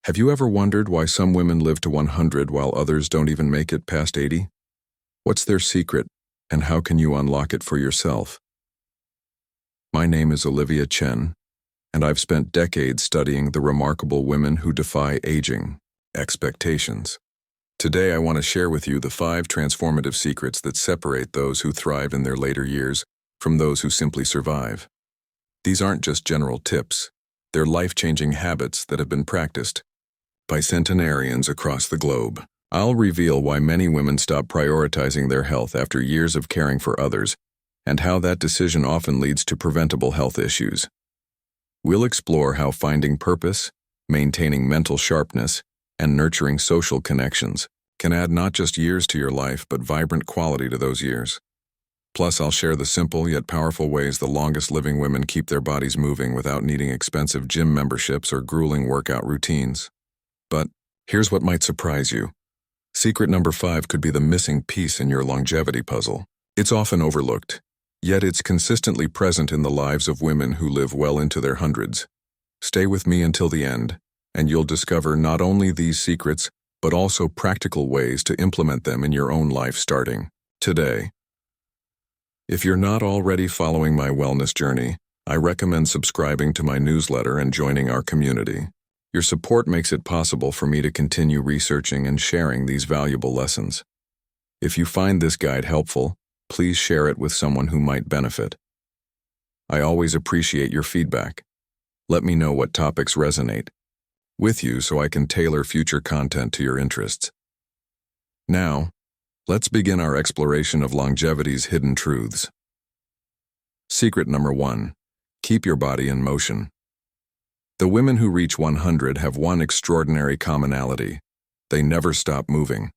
Have you ever wondered why some women live to 100 while others don't even make it past 80? What's their secret, and how can you unlock it for yourself? My name is Olivia Chen, and I've spent decades studying the remarkable women who defy aging expectations. Today I want to share with you the 5 transformative secrets that separate those who thrive in their later years from those who simply survive. These aren't just general tips, they're life-changing habits that have been practiced by centenarians across the globe. I'll reveal why many women stop prioritizing their health after years of caring for others, and how that decision often leads to preventable health issues. We'll explore how finding purpose, maintaining mental sharpness, and nurturing social connections can add not just years to your life but vibrant quality to those years. Plus, I'll share the simple yet powerful ways the longest living women keep their bodies moving without needing expensive gym memberships or grueling workout routines. But here's what might surprise you. Secret number 5 could be the missing piece in your longevity puzzle. It's often overlooked, yet it's consistently present in the lives of women who live well into their hundreds. Stay with me until the end, and you'll discover not only these secrets, but also practical ways to implement them in your own life starting today. If you're not already following my wellness journey, I recommend subscribing to my newsletter and joining our community. Your support makes it possible for me to continue researching and sharing these valuable lessons. If you find this guide helpful, please share it with someone who might benefit. I always appreciate your feedback. Let me know what topics resonate with you so I can tailor future content to your interests. Now, let's begin our exploration of longevity's hidden truths. Secret number 1. Keep your body in motion. The women who reach 100 have one extraordinary commonality. They never stop moving.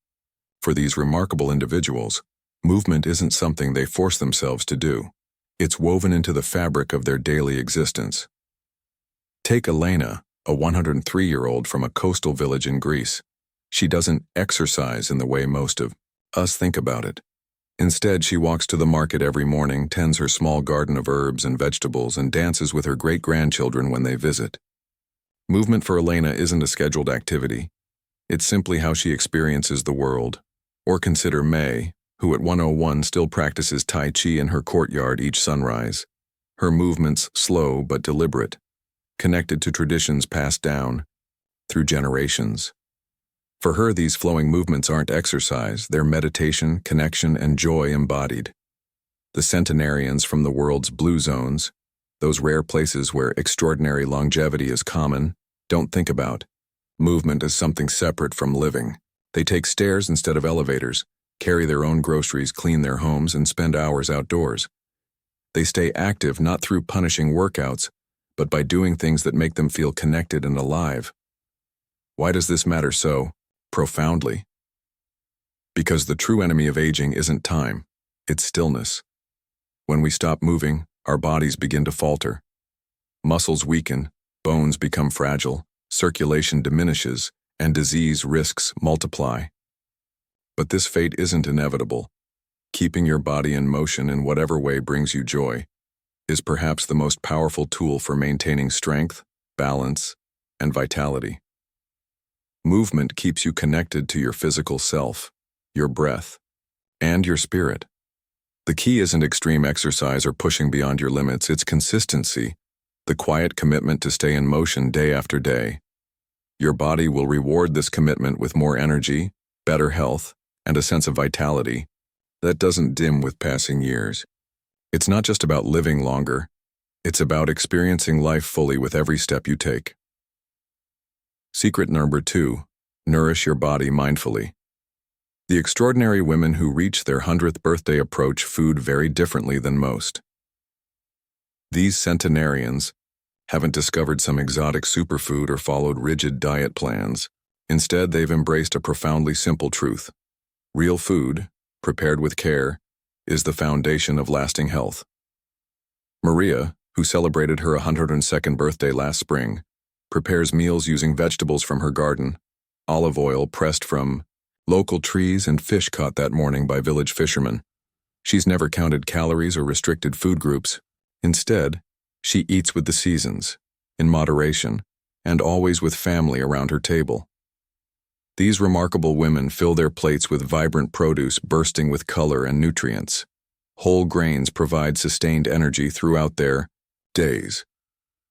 For these remarkable individuals, movement isn't something they force themselves to do. It's woven into the fabric of their daily existence. Take Elena, a 103-year-old from a coastal village in Greece. She doesn't exercise in the way most of us think about it. Instead, she walks to the market every morning, tends her small garden of herbs and vegetables, and dances with her great-grandchildren when they visit. Movement for Elena isn't a scheduled activity. It's simply how she experiences the world. Or consider May, who at 101 still practices Tai Chi in her courtyard each sunrise. Her movements slow but deliberate, connected to traditions passed down through generations. For her, these flowing movements aren't exercise, they're meditation, connection, and joy embodied. The centenarians from the world's blue zones, those rare places where extraordinary longevity is common, don't think about movement as something separate from living. They take stairs instead of elevators, carry their own groceries, clean their homes, and spend hours outdoors. They stay active not through punishing workouts, but by doing things that make them feel connected and alive. Why does this matter so profoundly? Because the true enemy of aging isn't time, it's stillness. When we stop moving, our bodies begin to falter. Muscles weaken, bones become fragile, circulation diminishes, and disease risks multiply. But this fate isn't inevitable. Keeping your body in motion in whatever way brings you joy is perhaps the most powerful tool for maintaining strength, balance, and vitality. Movement keeps you connected to your physical self, your breath, and your spirit. The key isn't extreme exercise or pushing beyond your limits, it's consistency, the quiet commitment to stay in motion day after day. Your body will reward this commitment with more energy, better health, and a sense of vitality that doesn't dim with passing years. It's not just about living longer, it's about experiencing life fully with every step you take. Secret number 2. Nourish your body mindfully. The extraordinary women who reach their 100th birthday approach food very differently than most. These centenarians haven't discovered some exotic superfood or followed rigid diet plans. Instead, they've embraced a profoundly simple truth. Real food, prepared with care, is the foundation of lasting health. Maria, who celebrated her 102nd birthday last spring, prepares meals using vegetables from her garden, olive oil pressed from local trees, and fish caught that morning by village fishermen. She's never counted calories or restricted food groups. Instead, she eats with the seasons, in moderation, and always with family around her table. These remarkable women fill their plates with vibrant produce bursting with color and nutrients. Whole grains provide sustained energy throughout their days.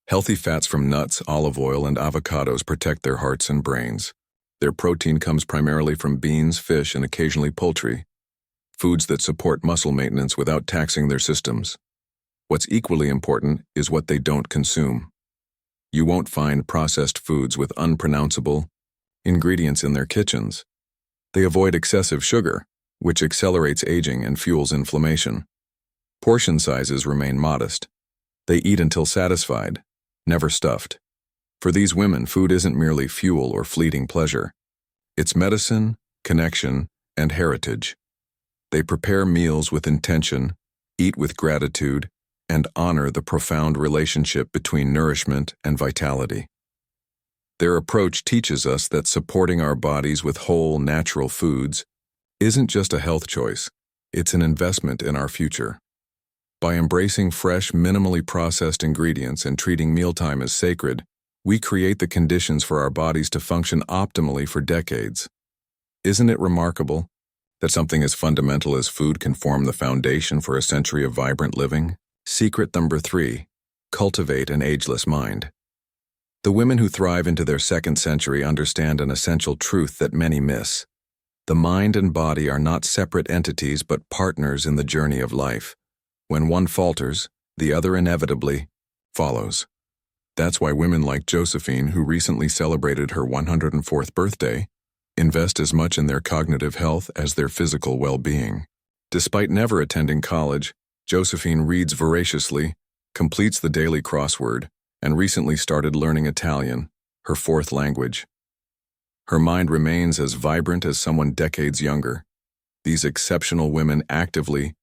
Healthy fats from nuts, olive oil, and avocados protect their hearts and brains. Their protein comes primarily from beans, fish, and occasionally poultry, foods that support muscle maintenance without taxing their systems. What's equally important is what they don't consume. You won't find processed foods with unpronounceable ingredients in their kitchens. They avoid excessive sugar, which accelerates aging and fuels inflammation. Portion sizes remain modest. They eat until satisfied, never stuffed. For these women, food isn't merely fuel or fleeting pleasure. It's medicine, connection, and heritage. They prepare meals with intention, eat with gratitude, and honor the profound relationship between nourishment and vitality. Their approach teaches us that supporting our bodies with whole, natural foods isn't just a health choice, it's an investment in our future. By embracing fresh, minimally processed ingredients and treating mealtime as sacred, we create the conditions for our bodies to function optimally for decades. Isn't it remarkable that something as fundamental as food can form the foundation for a century of vibrant living? Secret number 3, cultivate an ageless mind. The women who thrive into their second century understand an essential truth that many miss. The mind and body are not separate entities but partners in the journey of life. When one falters, the other inevitably follows. That's why women like Josephine, who recently celebrated her 104th birthday, invest as much in their cognitive health as their physical well-being. Despite never attending college, Josephine reads voraciously, completes the daily crossword, and recently started learning Italian, her 4th language. Her mind remains as vibrant as someone decades younger. These exceptional women actively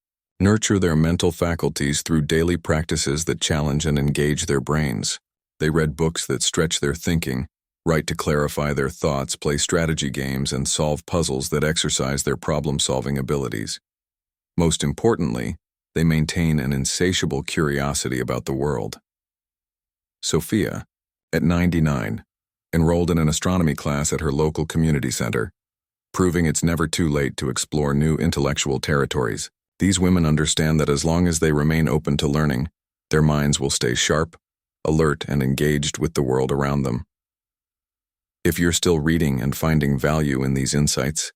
nurture their mental faculties through daily practices that challenge and engage their brains. They read books that stretch their thinking, write to clarify their thoughts, play strategy games, and solve puzzles that exercise their problem-solving abilities. Most importantly, they maintain an insatiable curiosity about the world. Sophia, at 99, enrolled in an astronomy class at her local community center, proving it's never too late to explore new intellectual territories. These women understand that as long as they remain open to learning, their minds will stay sharp, alert, and engaged with the world around them. If you're still reading and finding value in these insights,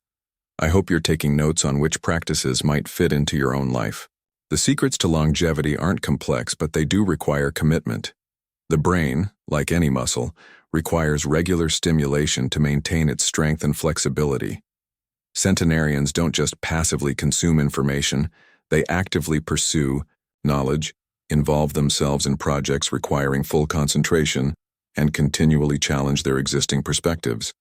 I hope you're taking notes on which practices might fit into your own life. The secrets to longevity aren't complex, but they do require commitment. The brain, like any muscle, requires regular stimulation to maintain its strength and flexibility. Centenarians don't just passively consume information, they actively pursue knowledge, involve themselves in projects requiring full concentration, and continually challenge their existing perspectives.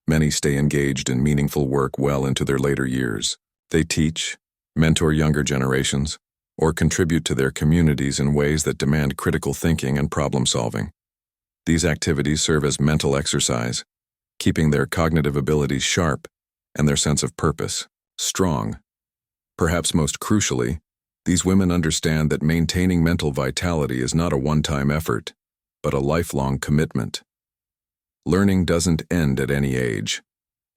Many stay engaged in meaningful work well into their later years. They teach, mentor younger generations, or contribute to their communities in ways that demand critical thinking and problem-solving. These activities serve as mental exercise, keeping their cognitive abilities sharp and their sense of purpose strong. Perhaps most crucially, these women understand that maintaining mental vitality is not a one-time effort, but a lifelong commitment. Learning doesn't end at any age.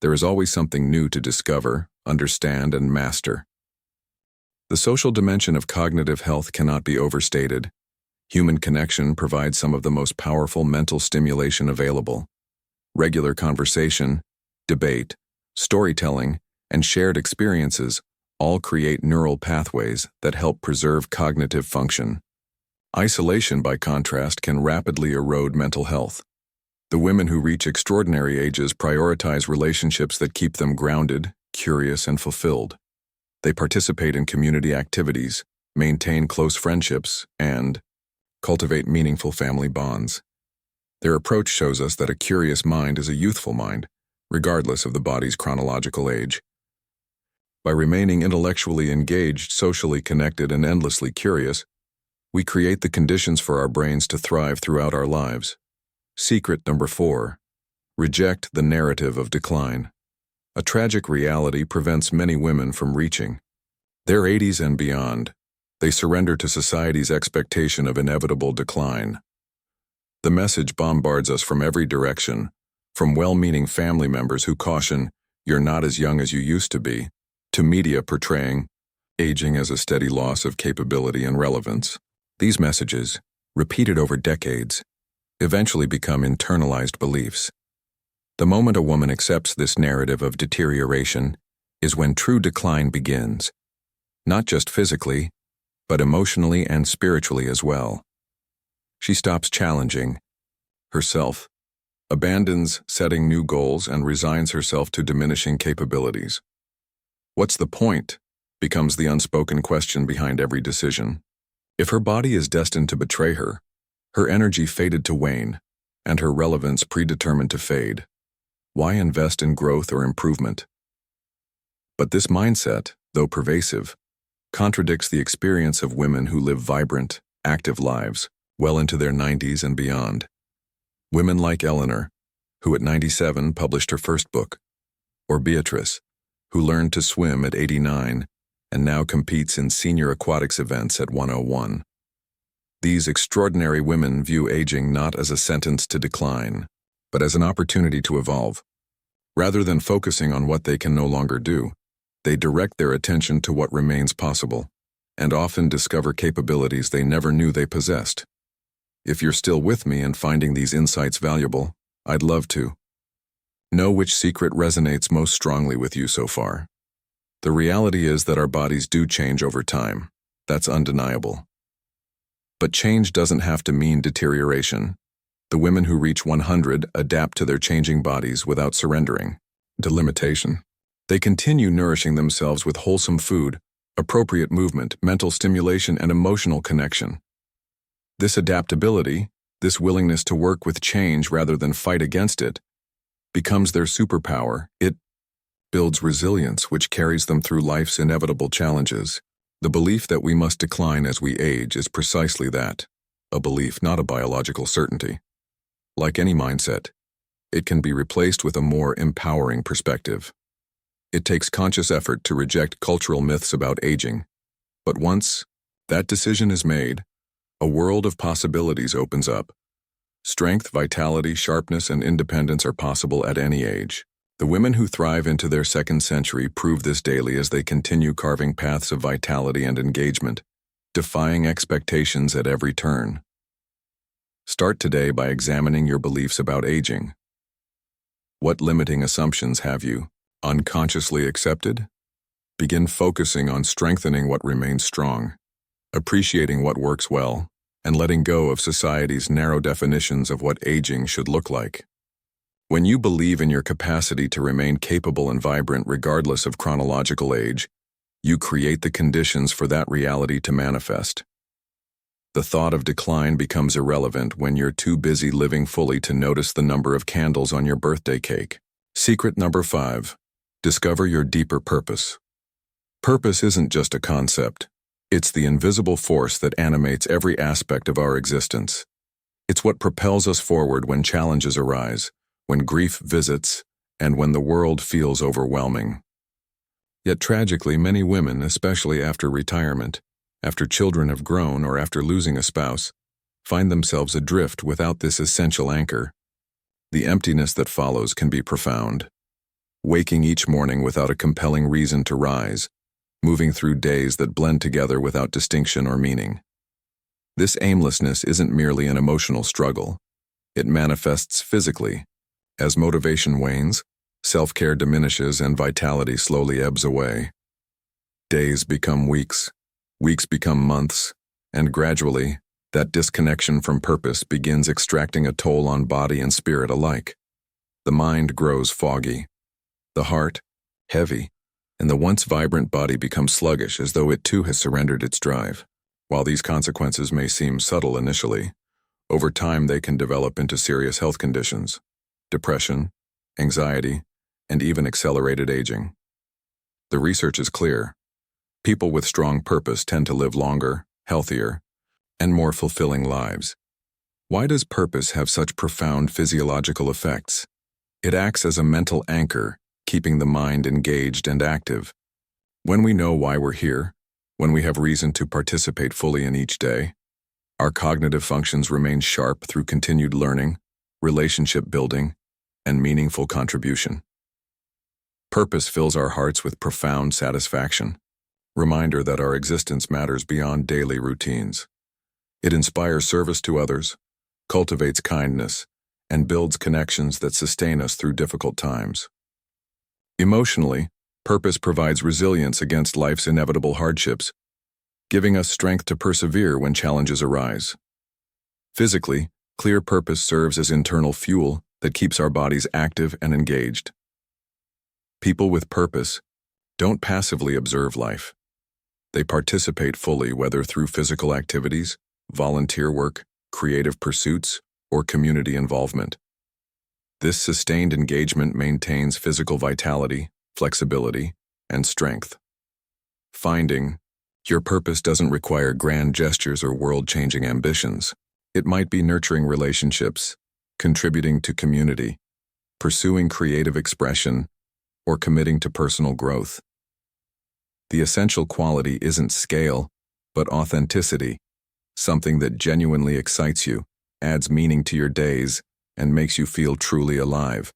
There is always something new to discover, understand, and master. The social dimension of cognitive health cannot be overstated. Human connection provides some of the most powerful mental stimulation available. Regular conversation, debate, storytelling, and shared experiences all create neural pathways that help preserve cognitive function. Isolation, by contrast, can rapidly erode mental health. The women who reach extraordinary ages prioritize relationships that keep them grounded, curious, and fulfilled. They participate in community activities, maintain close friendships, and cultivate meaningful family bonds. Their approach shows us that a curious mind is a youthful mind, regardless of the body's chronological age. By remaining intellectually engaged, socially connected, and endlessly curious, we create the conditions for our brains to thrive throughout our lives. Secret number 4. Reject the narrative of decline. A tragic reality prevents many women from reaching their 80s and beyond. They surrender to society's expectation of inevitable decline. The message bombards us from every direction, from well-meaning family members who caution, "You're not as young as you used to be," to media portraying aging as a steady loss of capability and relevance. These messages, repeated over decades, eventually become internalized beliefs. The moment a woman accepts this narrative of deterioration is when true decline begins, not just physically, but emotionally and spiritually as well. She stops challenging herself, abandons setting new goals, and resigns herself to diminishing capabilities. What's the point? Becomes the unspoken question behind every decision. If her body is destined to betray her, her energy fated to wane, and her relevance predetermined to fade, why invest in growth or improvement? But this mindset, though pervasive, contradicts the experience of women who live vibrant, active lives well into their 90s and beyond. Women like Eleanor, who at 97 published her first book, or Beatrice, who learned to swim at 89 and now competes in senior aquatics events at 101. These extraordinary women view aging not as a sentence to decline, but as an opportunity to evolve. Rather than focusing on what they can no longer do, they direct their attention to what remains possible, and often discover capabilities they never knew they possessed. If you're still with me and finding these insights valuable, I'd love to know which secret resonates most strongly with you so far. The reality is that our bodies do change over time. That's undeniable. But change doesn't have to mean deterioration. The women who reach 100 adapt to their changing bodies without surrendering to limitation. They continue nourishing themselves with wholesome food, appropriate movement, mental stimulation, and emotional connection. This adaptability, this willingness to work with change rather than fight against it, becomes their superpower. It builds resilience, which carries them through life's inevitable challenges. The belief that we must decline as we age is precisely that, a belief, not a biological certainty. Like any mindset, it can be replaced with a more empowering perspective. It takes conscious effort to reject cultural myths about aging, but once that decision is made, a world of possibilities opens up. Strength, vitality, sharpness, and independence are possible at any age. The women who thrive into their second century prove this daily as they continue carving paths of vitality and engagement, defying expectations at every turn. Start today by examining your beliefs about aging. What limiting assumptions have you unconsciously accepted? Begin focusing on strengthening what remains strong, appreciating what works well, and letting go of society's narrow definitions of what aging should look like. When you believe in your capacity to remain capable and vibrant regardless of chronological age, you create the conditions for that reality to manifest. The thought of decline becomes irrelevant when you're too busy living fully to notice the number of candles on your birthday cake. Secret number 5. Discover your deeper purpose. Purpose isn't just a concept. It's the invisible force that animates every aspect of our existence. It's what propels us forward when challenges arise, when grief visits, and when the world feels overwhelming. Yet tragically, many women, especially after retirement, after children have grown, or after losing a spouse, find themselves adrift without this essential anchor. The emptiness that follows can be profound. Waking each morning without a compelling reason to rise, moving through days that blend together without distinction or meaning. This aimlessness isn't merely an emotional struggle. It manifests physically. As motivation wanes, self-care diminishes, and vitality slowly ebbs away. Days become weeks, weeks become months, and gradually, that disconnection from purpose begins extracting a toll on body and spirit alike. The mind grows foggy, the heart heavy, and the once vibrant body becomes sluggish, as though it too has surrendered its drive. While these consequences may seem subtle initially, over time they can develop into serious health conditions: depression, anxiety, and even accelerated aging. The research is clear. People with strong purpose tend to live longer, healthier, and more fulfilling lives. Why does purpose have such profound physiological effects? It acts as a mental anchor, keeping the mind engaged and active. When we know why we're here, when we have reason to participate fully in each day, Our cognitive functions remain sharp through continued learning, relationship building, and meaningful contribution. Purpose fills our hearts with profound satisfaction, reminder that our existence matters beyond daily routines. It inspires service to others, cultivates kindness, and builds connections that sustain us through difficult times. Emotionally, purpose provides resilience against life's inevitable hardships, giving us strength to persevere when challenges arise. Physically, clear purpose serves as internal fuel that keeps our bodies active and engaged. People with purpose don't passively observe life. They participate fully, whether through physical activities, volunteer work, creative pursuits, or community involvement. This sustained engagement maintains physical vitality, flexibility, and strength. Finding your purpose doesn't require grand gestures or world-changing ambitions. It might be nurturing relationships, contributing to community, pursuing creative expression, or committing to personal growth. The essential quality isn't scale, but authenticity, something that genuinely excites you, adds meaning to your days, and makes you feel truly alive.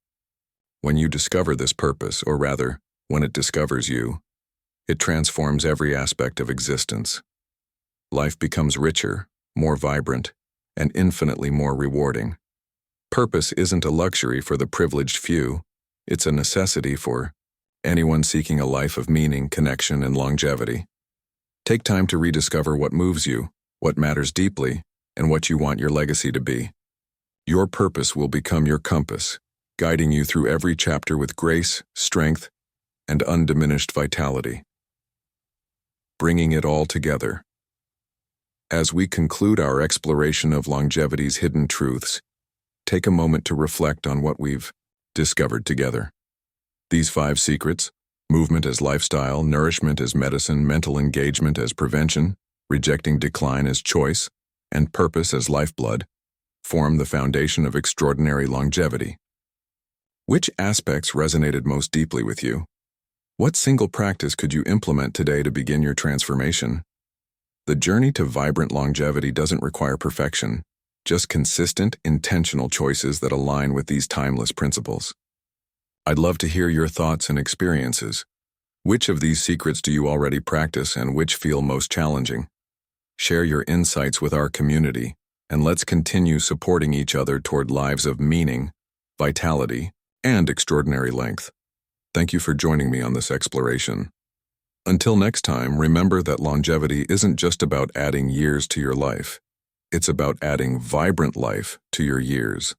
When you discover this purpose, or rather, when it discovers you, it transforms every aspect of existence. Life becomes richer, more vibrant, and infinitely more rewarding. Purpose isn't a luxury for the privileged few, it's a necessity for anyone seeking a life of meaning, connection, and longevity. Take time to rediscover what moves you, what matters deeply, and what you want your legacy to be. Your purpose will become your compass, guiding you through every chapter with grace, strength, and undiminished vitality. Bringing it all together. As we conclude our exploration of longevity's hidden truths, take a moment to reflect on what we've discovered together. These 5 secrets, movement as lifestyle, nourishment as medicine, mental engagement as prevention, rejecting decline as choice, and purpose as lifeblood, form the foundation of extraordinary longevity. Which aspects resonated most deeply with you? What single practice could you implement today to begin your transformation? The journey to vibrant longevity doesn't require perfection, just consistent, intentional choices that align with these timeless principles. I'd love to hear your thoughts and experiences. Which of these secrets do you already practice and which feel most challenging? Share your insights with our community, and let's continue supporting each other toward lives of meaning, vitality, and extraordinary length. Thank you for joining me on this exploration. Until next time, remember that longevity isn't just about adding years to your life. It's about adding vibrant life to your years.